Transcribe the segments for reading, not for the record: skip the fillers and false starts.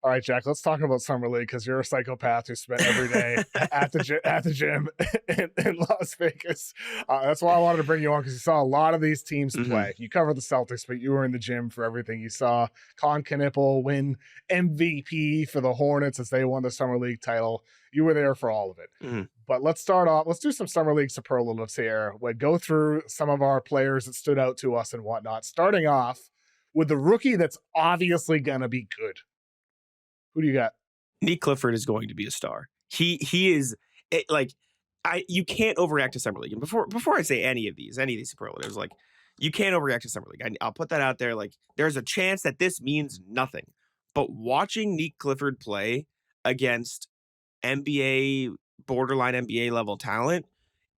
All right, Jack, let's talk about Summer League because you're a psychopath who spent every day at the gym in Las Vegas. That's why I wanted to bring you on because you saw a lot of these teams Hmm. play. You covered the Celtics, but you were in the gym for everything. You saw Kon Knueppel win MVP for the Hornets as they won the Summer League title. You were there for all of it. Hmm. But let's start off. Let's do some Summer League superlatives here. We'll go through some of our players that stood out to us and whatnot. Starting off with the rookie that's obviously going to be good. Who do you got? Nique Clifford is going to be a star. He is like you can't overreact to Summer League. And before I say any of these superlatives, like you can't overreact to Summer League. I'll put that out there. Like there's a chance that this means nothing, but watching Nique Clifford play against NBA borderline NBA level talent,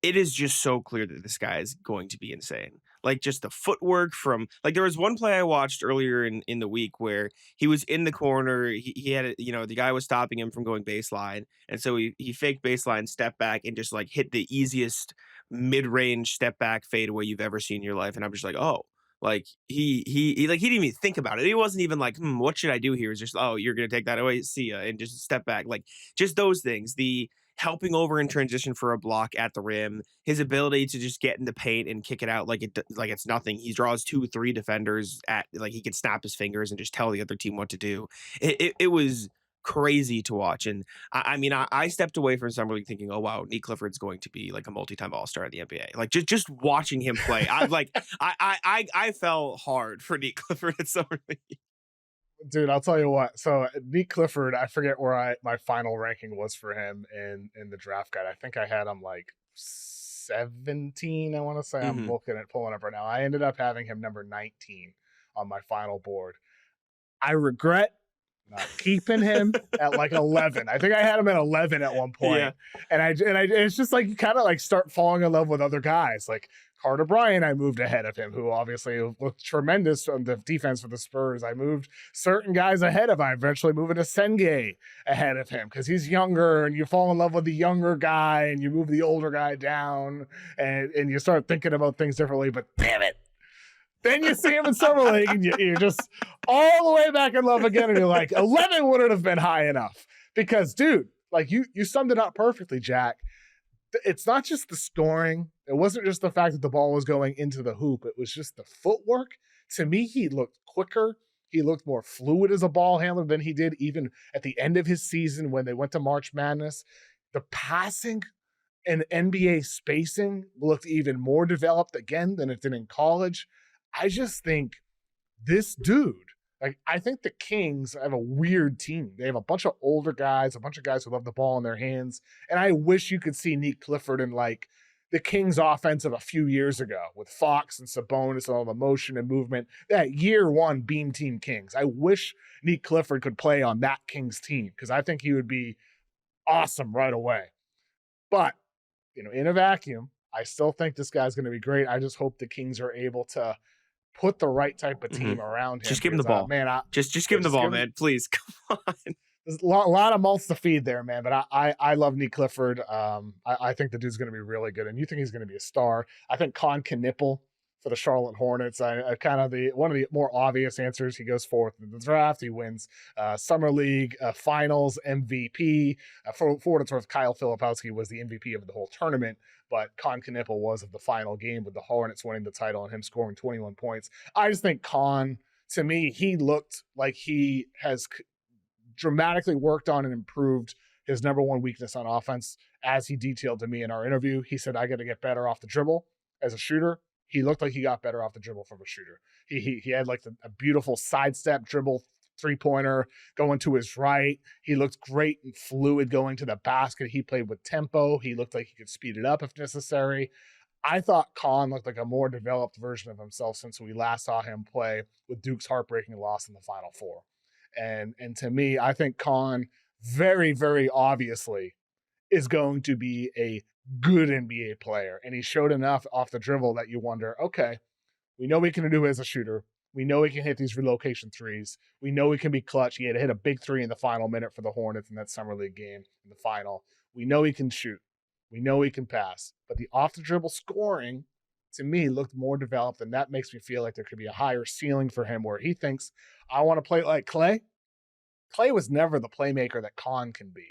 it is just so clear that this guy is going to be insane. Like just the footwork from like there was one play I watched earlier in the week where he was in the corner. He had the guy was stopping him from going baseline. And so he faked baseline, step back, and just like hit the easiest mid-range step back fadeaway you've ever seen in your life. And I'm just like, oh, like he like he didn't even think about it. He wasn't even like, what should I do here? It's just, oh, you're gonna take that away, see ya, and just step back. Like just those things. The helping over in transition for a block at the rim, his ability to just get in the paint and kick it out like it's nothing. He draws 2, 3 defenders at like he can snap his fingers and just tell the other team what to do. It was crazy to watch, and I stepped away from summer league thinking, oh wow, Nique Clifford's going to be like a multi-time All-Star in the NBA. Like just watching him play, I'm like I fell hard for Nique Clifford at summer league. Dude, I'll tell you what. So Nique Clifford, I forget where my final ranking was for him in the draft guide. I think I had him like 17. I want to say I'm Hmm. looking at pulling up right now. I ended up having him number 19 on my final board. I regret not keeping him at like 11. I think I had him at 11 at one Yeah. point. And it's just like you kind of like start falling in love with other guys. Like Carter Bryant, I moved ahead of him, who obviously looked tremendous on the defense for the Spurs. I moved certain guys ahead of him. I eventually moved Essengue ahead of him because he's younger and you fall in love with the younger guy and you move the older guy down and you start thinking about things differently. But damn it, then you see him in Summer League and you're just all the way back in love again. And you're like, 11 wouldn't have been high enough. Because, dude, like you summed it up perfectly, Jack. It's not just the scoring. It wasn't just the fact that the ball was going into the hoop. It was just the footwork. To me, he looked quicker. He looked more fluid as a ball handler than he did even at the end of his season when they went to March Madness. The passing and NBA spacing looked even more developed again than it did in college. I just think this dude, like, I think the Kings have a weird team. They have a bunch of older guys, a bunch of guys who love the ball in their hands. And I wish you could see Nique Clifford in like the Kings offense of a few years ago with Fox and Sabonis and all the motion and movement. That year one Beam Team Kings. I wish Nique Clifford could play on that Kings team because I think he would be awesome right away. But, in a vacuum, I still think this guy's going to be great. I just hope the Kings are able to put the right type of Hmm. team around him Just give him the because, ball. man, Just give yeah, him the just ball, give him. man. Please, come on. There's a lot of mouths to feed there, man. But I love Nique Clifford. I think the dude's going to be really good, and you think he's going to be a star. I think Kon Knueppel for the Charlotte Hornets. I kind of one of the more obvious answers. He goes forth in the draft. He wins Summer League Finals MVP. For what it's worth, Kyle Filipowski was the MVP of the whole tournament, but Kon Knueppel was of the final game with the Hornets winning the title and him scoring 21 points. I just think Kon, to me, he looked like he has dramatically worked on and improved his number one weakness on offense. As he detailed to me in our interview, he said, I got to get better off the dribble as a shooter. He looked like he got better off the dribble from a shooter. He had like a beautiful sidestep dribble 3-pointer going to his right. He looked great and fluid going to the basket. He played with tempo. He looked like he could speed it up if necessary. I thought Kon looked like a more developed version of himself since we last saw him play with Duke's heartbreaking loss in the Final Four. And to me, I think Kon very, very obviously is going to be a good NBA player. And he showed enough off the dribble that you wonder, okay, we know we can do as a shooter. We know he can hit these relocation threes. We know he can be clutch. He had to hit a big three in the final minute for the Hornets in that Summer League game in the final. We know he can shoot. We know he can pass. But the off the dribble scoring, to me, looked more developed. And that makes me feel like there could be a higher ceiling for him where he thinks, I want to play like Clay. Clay was never the playmaker that Kon can be.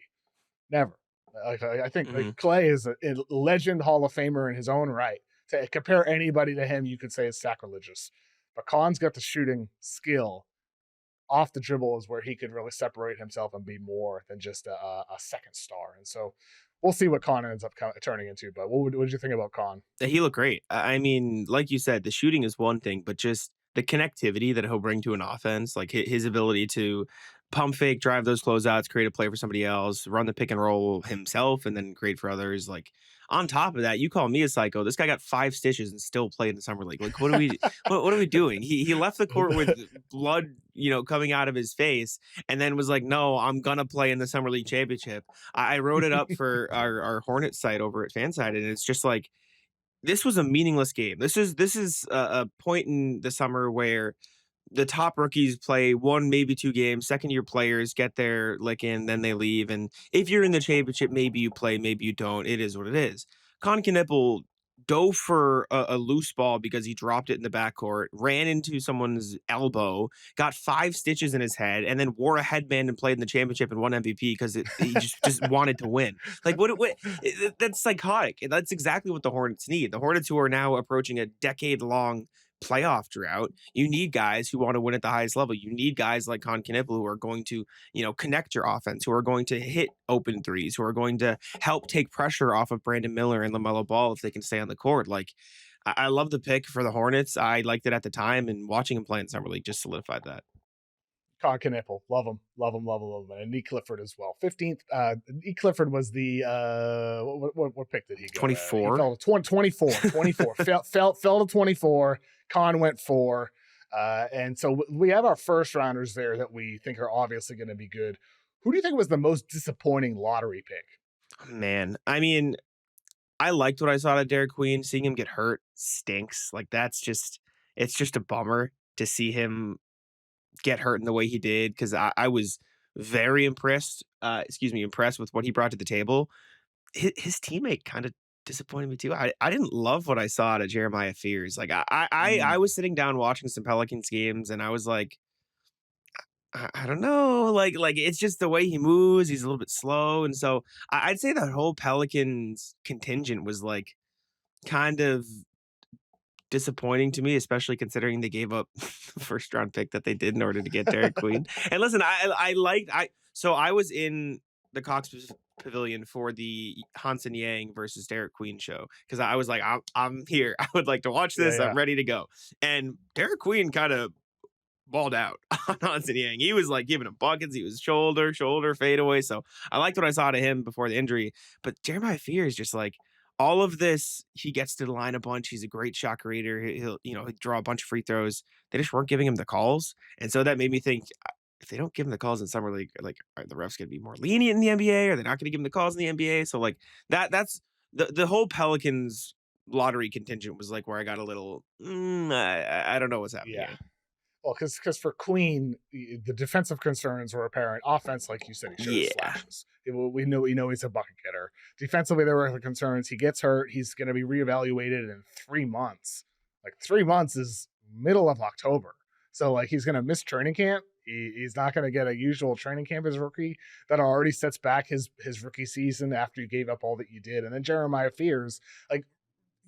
Never. I think like, Mm-hmm. Clay is a legend Hall of Famer in his own right. To compare anybody to him, you could say is sacrilegious. But Kon's got the shooting skill off the dribble is where he could really separate himself and be more than just a second star. And so we'll see what Kon ends up turning into. But what did you think about Kon? He looked great. I mean, like you said, the shooting is one thing, but just the connectivity that he'll bring to an offense, like his ability to pump fake, drive those closeouts, create a play for somebody else, run the pick and roll himself, and then create for others. Like on top of that, you call me a psycho. This guy got 5 stitches and still played in the summer league. Like, what are we doing? He left the court with blood, coming out of his face, and then was like, "No, I'm gonna play in the summer league championship." I wrote it up for our Hornets site over at Fanside, and it's just like this was a meaningless game. This is a point in the summer where the top rookies play 1, maybe 2 games. Second-year players get their lick in, then they leave. And if you're in the championship, maybe you play, maybe you don't. It is what it is. Kon Knueppel dove for a loose ball because he dropped it in the backcourt, ran into someone's elbow, got 5 stitches in his head, and then wore a headband and played in the championship and won MVP because he just wanted to win. Like that's psychotic. That's exactly what the Hornets need. The Hornets, who are now approaching a decade-long playoff drought, you need guys who want to win at the highest level. You need guys like Kon Knueppel who are going to, connect your offense, who are going to hit open threes, who are going to help take pressure off of Brandon Miller and LaMelo Ball if they can stay on the court. Like, I love the pick for the Hornets. I liked it at the time, and watching him play in Summer League just solidified that. Kon Knueppel, love him, love him, love him, love him, and Nique Clifford as well. 15th. Nique Clifford was the what pick did he go? 24. He fell to 24. 24. fell to 24. Kon went 4. And so we have our first rounders there that we think are obviously going to be good. Who do you think was the most disappointing lottery pick? Man, I mean, I liked what I saw out of Derik Queen. Seeing him get hurt stinks. Like it's just a bummer to see him get hurt in the way he did, because I was very impressed with what he brought to the table. His teammate kind of disappointed me too. I didn't love what I saw out of Jeremiah Fears. Like I was sitting down watching some Pelicans games, and I was like, I don't know, like it's just the way he moves. He's a little bit slow, and so I'd say that whole Pelicans contingent was like kind of disappointing to me, especially considering they gave up the first round pick that they did in order to get Derik Queen. And listen, so I was in the Cox Pavilion for the Hansen Yang versus Derik Queen show, because I was like, I'm here. I would like to watch this. Yeah. I'm ready to go. And Derik Queen kind of balled out on Hansen Yang. He was like giving him buckets. He was shoulder fadeaway. So I liked what I saw to him before the injury. But Jeremiah Fears, just like all of this, he gets to the line a bunch. He's a great shot creator. He'll draw a bunch of free throws. They just weren't giving him the calls. And so that made me think, if they don't give him the calls in Summer League, like, are the refs going to be more lenient in the NBA? Are they not going to give him the calls in the NBA? So like that's the whole Pelicans lottery contingent was like where I got a little, I don't know what's happening here. Well, because for Queen, the defensive concerns were apparent. Offense, like you said, he showed flashes. We know he's a bucket getter. Defensively, there were concerns. He gets hurt. He's going to be reevaluated in 3 months. Like 3 months is middle of October. So like he's going to miss training camp. He's not going to get a usual training camp as a rookie. That already sets back his rookie season after you gave up all that you did. And then Jeremiah Fears, like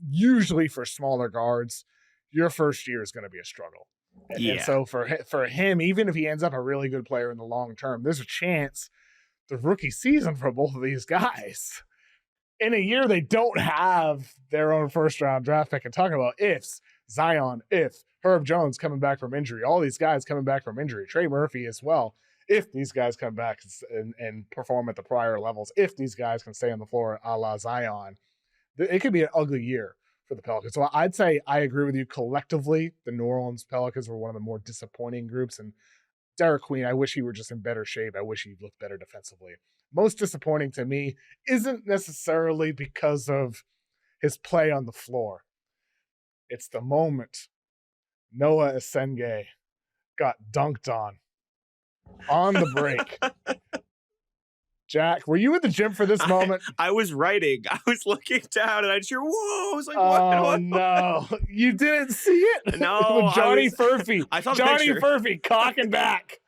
usually for smaller guards, your first year is going to be a struggle. And so for him, even if he ends up a really good player in the long term, there's a chance the rookie season for both of these guys in a year they don't have their own first round draft pick. And talking about ifs, Zion, if Herb Jones coming back from injury, all these guys coming back from injury, Trey Murphy as well. If these guys come back and perform at the prior levels, if these guys can stay on the floor a la Zion, it could be an ugly year for the Pelicans. So I'd say I agree with you. Collectively, the New Orleans Pelicans were one of the more disappointing groups. And Derik Queen, I wish he were just in better shape. I wish he looked better defensively. Most disappointing to me isn't necessarily because of his play on the floor. It's the moment Noa Essengue got dunked on the break. Jack, were you at the gym for this moment? I was writing. I was looking down, and I just hear, whoa. I was like, what? No. You didn't see it? No. Johnny Furphy. I saw the Johnny picture. Furphy cocking back.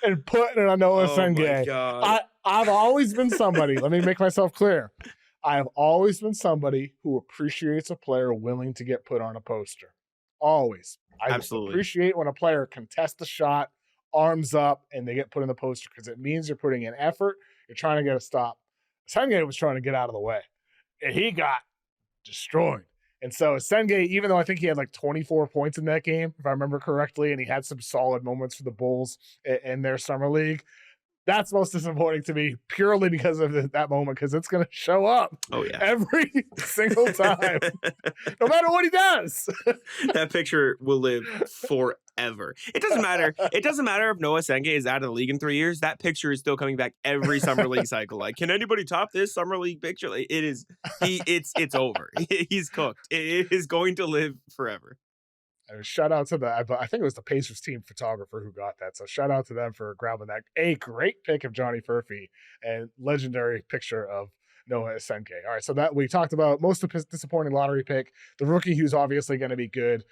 and putting it on Noa Oh my Essengue. God. I've always been somebody, let me make myself clear. I have always been somebody who appreciates a player willing to get put on a poster. Always. I Absolutely. appreciate when a player contests the shot, arms up, and they get put in the poster because it means you're putting in effort. You're trying to get a stop. Senge was trying to get out of the way, and he got destroyed. And so Senge, even though I think he had like 24 points in that game, if I remember correctly, and he had some solid moments for the Bulls in their summer league, that's most disappointing to me purely because of that moment, because it's going to show up Oh yeah. every single time, no matter what he does. That picture will live forever. It doesn't matter. It doesn't matter if Noa Essengue is out of the league in 3 years. That picture is still coming back every summer league cycle. Like, can anybody top this summer league picture? Like, it is. It's over. He's cooked. It is going to live forever. Shout out to I think it was the Pacers team photographer who got that. So shout out to them for grabbing that. A great pick of Johnny Furphy and legendary picture of Noa Essengue. All right, so that we talked about most disappointing lottery pick, the rookie who's obviously going to be good.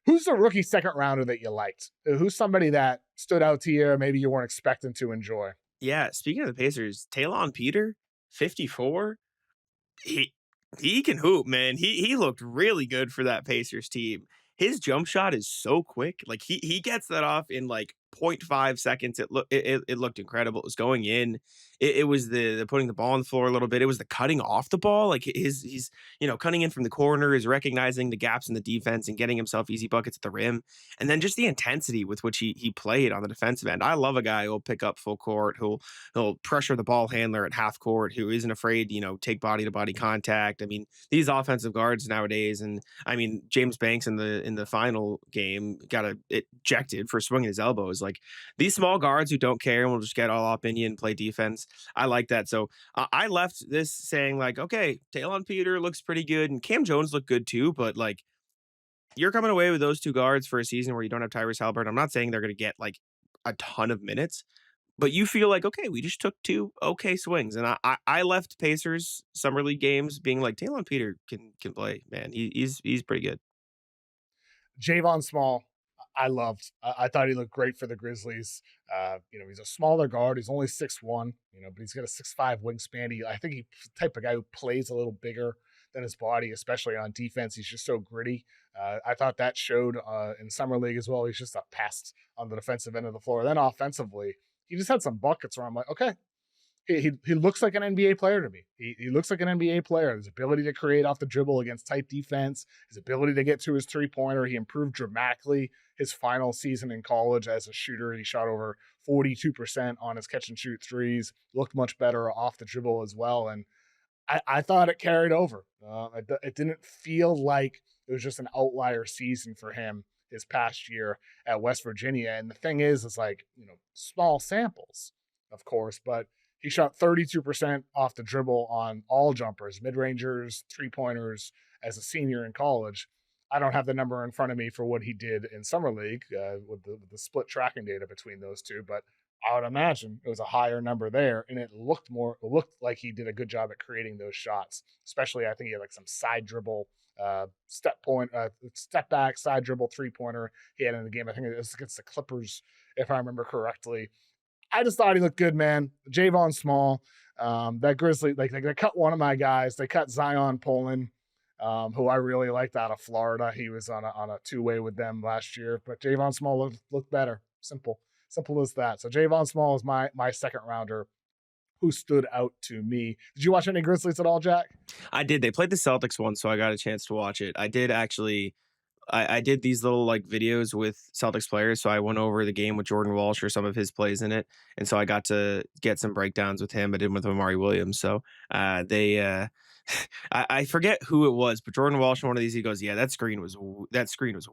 Who's the rookie second rounder that you liked? Who's somebody that stood out to you, maybe you weren't expecting to enjoy? Yeah. Speaking of the Pacers, Talon Peter, 54. He can hoop, man. He looked really good for that Pacers team. His jump shot is so quick. Like he gets that off in like 0.5 seconds. It looked incredible. It was going in. It was the putting the ball on the floor a little bit. It was the cutting off the ball. Like he's cutting in from the corner, is recognizing the gaps in the defense and getting himself easy buckets at the rim. And then just the intensity with which he played on the defensive end. I love a guy who'll pick up full court, who'll pressure the ball handler at half court, who isn't afraid, take body to body contact. I mean, these offensive guards nowadays, and I mean, James Banks in the final game got ejected for swinging his elbows. Like these small guards who don't care and will just get all up in you and play defense. I like that. So I left this saying like, okay, Talon Peter looks pretty good, and Cam Jones looked good too, but like you're coming away with those two guards for a season where you don't have Tyrese Halliburton. I'm not saying they're going to get like a ton of minutes, but you feel like, okay, we just took two okay swings. And I left Pacers summer league games being like, Talon Peter can play, man. He's pretty good. Jayvon Small, I loved. I thought he looked great for the Grizzlies. He's a smaller guard. He's only 6'1", but he's got a 6'5" wingspan. I think he's the type of guy who plays a little bigger than his body, especially on defense. He's just so gritty. I thought that showed in summer league as well. He's just a pest on the defensive end of the floor. Then offensively, he just had some buckets where I'm like, okay, he looks like an NBA player to me. He looks like an NBA player. His ability to create off the dribble against tight defense, his ability to get to his three-pointer. He improved dramatically his final season in college as a shooter. He shot over 42% on his catch and shoot threes, looked much better off the dribble as well. And I thought it carried over. It didn't feel like it was just an outlier season for him his past year at West Virginia. And the thing is like, small samples, of course, but he shot 32% off the dribble on all jumpers, mid-rangers, three-pointers as a senior in college. I don't have the number in front of me for what he did in summer league with the split tracking data between those two, but I would imagine it was a higher number there, and it looked like he did a good job at creating those shots. Especially, I think he had like some side dribble, step back, side dribble, three-pointer he had in the game. I think it was against the Clippers, if I remember correctly. I just thought he looked good, man. Jayvon Small, that Grizzly, like they cut one of my guys. They cut Zion Poland, who I really liked out of Florida. He was on a two-way with them last year, but Jayvon Small looked better. Simple as that. So Jayvon Small is my second rounder who stood out to me. Did you watch any Grizzlies at all, Jack? I did. They played the Celtics one, so I got a chance to watch it. I did actually. I did these little like videos with Celtics players. So I went over the game with Jordan Walsh or some of his plays in it. And so I got to get some breakdowns with him. I did with Amari Williams. So I forget who it was, but Jordan Walsh, one of these, he goes, yeah, that screen was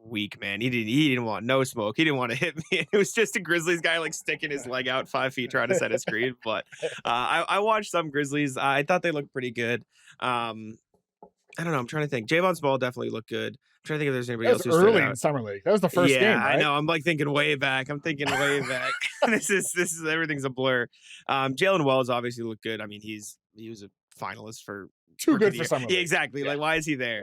weak, man. He didn't want no smoke. He didn't want to hit me. It was just a Grizzlies guy like sticking his leg out 5 feet trying to set a screen. But I watched some Grizzlies. I thought they looked pretty good. I don't know. I'm trying to think. Jayvon Small definitely looked good. I'm trying to think if there's anybody else who stood early out. in summer league. That was the first game, right? I know. I'm like thinking way back. This is everything's a blur. Jalen Wells obviously looked good. I mean, he was a finalist for too good for summer league. Yeah, exactly. Yeah. Like, why is he there?